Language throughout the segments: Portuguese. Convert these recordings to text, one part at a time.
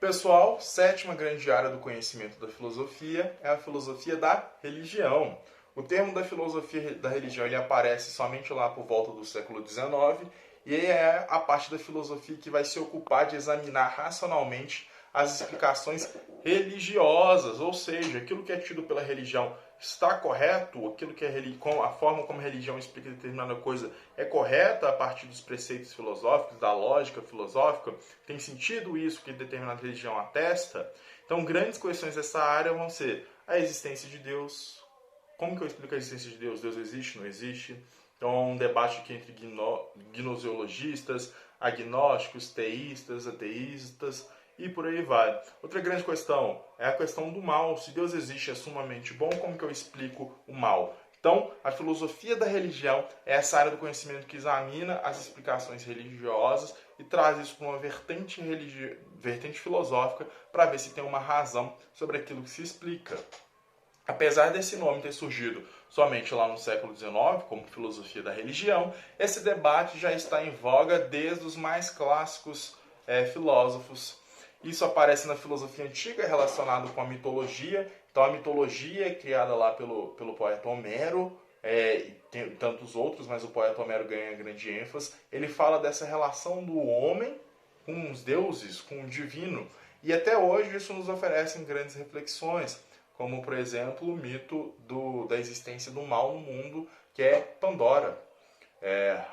Pessoal, sétima grande área do conhecimento da filosofia é a filosofia da religião. O termo da filosofia da religião ele aparece somente lá por volta do século XIX e é a parte da filosofia que vai se ocupar de examinar racionalmente as explicações religiosas, ou seja, aquilo que é tido pela religião está correto, aquilo que a forma como a religião explica determinada coisa é correta a partir dos preceitos filosóficos, da lógica filosófica, tem sentido isso que determinada religião atesta? Então, grandes questões dessa área vão ser a existência de Deus. Como que eu explico a existência de Deus? Deus existe, não existe? Então, é um debate aqui entre gnoseologistas, agnósticos, teístas, ateístas e por aí vai. Outra grande questão é a questão do mal. Se Deus existe é sumamente bom, como que eu explico o mal? Então, a filosofia da religião é essa área do conhecimento que examina as explicações religiosas e traz isso para uma vertente filosófica para ver se tem uma razão sobre aquilo que se explica. Apesar desse nome ter surgido somente lá no século XIX, como filosofia da religião, esse debate já está em voga desde os mais clássicos filósofos. Isso aparece na filosofia antiga relacionado com a mitologia. Então a mitologia é criada lá pelo poeta Homero, e tem tantos outros, mas o poeta Homero ganha grande ênfase. Ele fala dessa relação do homem com os deuses, com o divino. E até hoje isso nos oferece grandes reflexões, como por exemplo o mito da existência do mal no mundo, que é Pandora.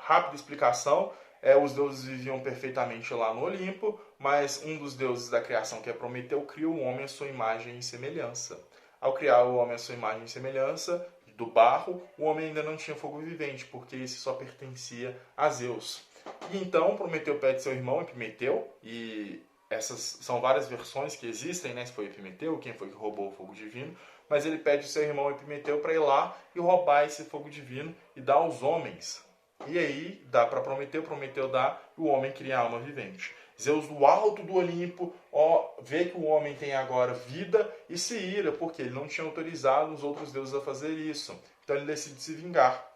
Rápida explicação, os deuses viviam perfeitamente lá no Olimpo, mas um dos deuses da criação, que é Prometeu, cria o homem à sua imagem e semelhança. Ao criar o homem à sua imagem e semelhança, do barro, o homem ainda não tinha fogo vivente, porque esse só pertencia a Zeus. E então Prometeu pede seu irmão Epimeteu, e essas são várias versões que existem, né? Se foi Epimeteu, quem foi que roubou o fogo divino, mas ele pede seu irmão Epimeteu para ir lá e roubar esse fogo divino e dar aos homens. E aí dá para Prometeu dá, e o homem cria a alma vivente. Zeus do alto do Olimpo vê que o homem tem agora vida e se ira, porque ele não tinha autorizado os outros deuses a fazer isso. Então ele decide se vingar.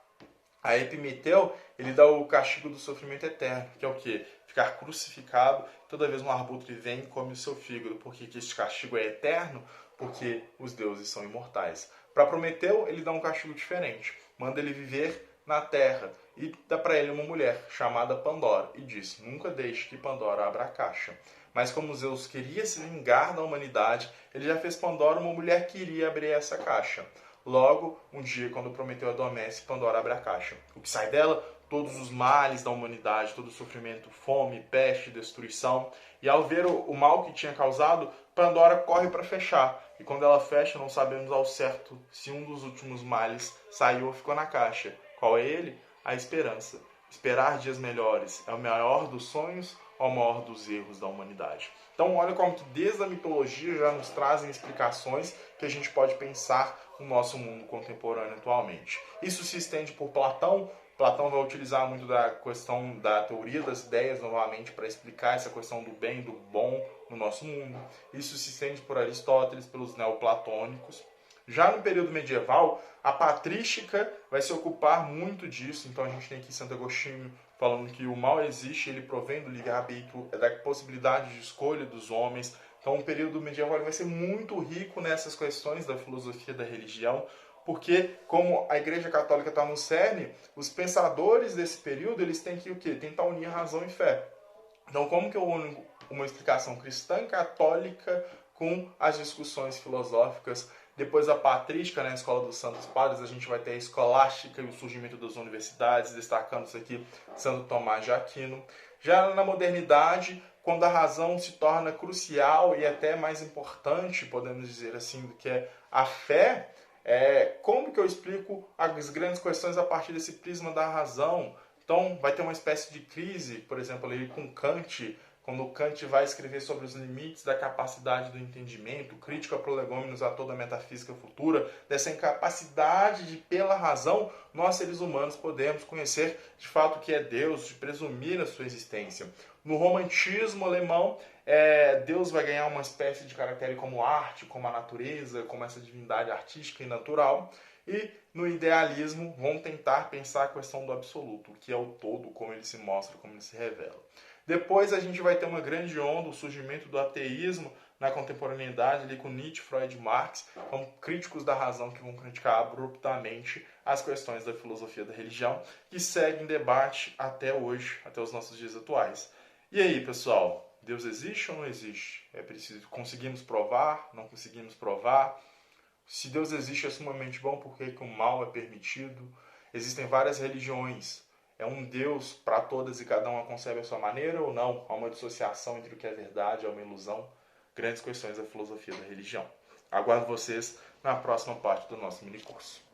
A Epimeteu, ele dá o castigo do sofrimento eterno, que é o quê? Ficar crucificado, toda vez um arbutre vem e come o seu fígado. Por que esse castigo é eterno? Porque os deuses são imortais. Para Prometeu, ele dá um castigo diferente. Manda ele viver na terra e dá para ele uma mulher chamada Pandora e diz: nunca deixe que Pandora abra a caixa. Mas como Zeus queria se vingar da humanidade, ele já fez Pandora uma mulher que iria abrir essa caixa. Logo, um dia, quando Prometeu adormece, Pandora abre a caixa. O que sai dela? Todos os males da humanidade, todo o sofrimento, fome, peste, destruição. E ao ver o mal que tinha causado, Pandora corre para fechar. E quando ela fecha, não sabemos ao certo se um dos últimos males saiu ou ficou na caixa. Qual é ele? A esperança. Esperar dias melhores é o maior dos sonhos ou o maior dos erros da humanidade? Então, olha como que desde a mitologia já nos trazem explicações que a gente pode pensar no nosso mundo contemporâneo atualmente. Isso se estende por Platão. Platão vai utilizar muito da questão da teoria das ideias novamente para explicar essa questão do bem e do bom no nosso mundo. Isso se estende por Aristóteles, pelos neoplatônicos. Já no período medieval, a patrística vai se ocupar muito disso. Então a gente tem aqui Santo Agostinho falando que o mal existe, ele provém do livre-arbítrio, da possibilidade de escolha dos homens. Então o período medieval vai ser muito rico nessas questões da filosofia da religião, porque como a Igreja Católica está no cerne, os pensadores desse período eles têm que o quê? Tentar unir razão e fé. Então como que eu uno uma explicação cristã católica com as discussões filosóficas? Depois a patrística, na Escola dos Santos Padres, a gente vai ter a escolástica e o surgimento das universidades, destacando-se aqui Santo Tomás de Aquino. Já na modernidade, quando a razão se torna crucial e até mais importante, podemos dizer assim, do que é a fé, como que eu explico as grandes questões a partir desse prisma da razão? Então vai ter uma espécie de crise, por exemplo, ali com Kant, quando Kant vai escrever sobre os limites da capacidade do entendimento, crítica prolegômenos a toda a metafísica futura, dessa incapacidade de, pela razão, nós seres humanos podemos conhecer de fato o que é Deus, de presumir a sua existência. No romantismo alemão, Deus vai ganhar uma espécie de caractere como arte, como a natureza, como essa divindade artística e natural. E no idealismo vão tentar pensar a questão do absoluto, o que é o todo, como ele se mostra, como ele se revela. Depois a gente vai ter uma grande onda, o surgimento do ateísmo na contemporaneidade, ali com Nietzsche, Freud e Marx, como críticos da razão que vão criticar abruptamente as questões da filosofia da religião, que segue em debate até hoje, até os nossos dias atuais. E aí, pessoal, Deus existe ou não existe? É preciso, conseguimos provar? Não conseguimos provar? Se Deus existe é sumamente bom, por que o mal é permitido? Existem várias religiões. É um Deus para todas e cada uma concebe a sua maneira ou não? Há uma dissociação entre o que é verdade e uma ilusão? Grandes questões da filosofia da religião. Aguardo vocês na próxima parte do nosso mini curso.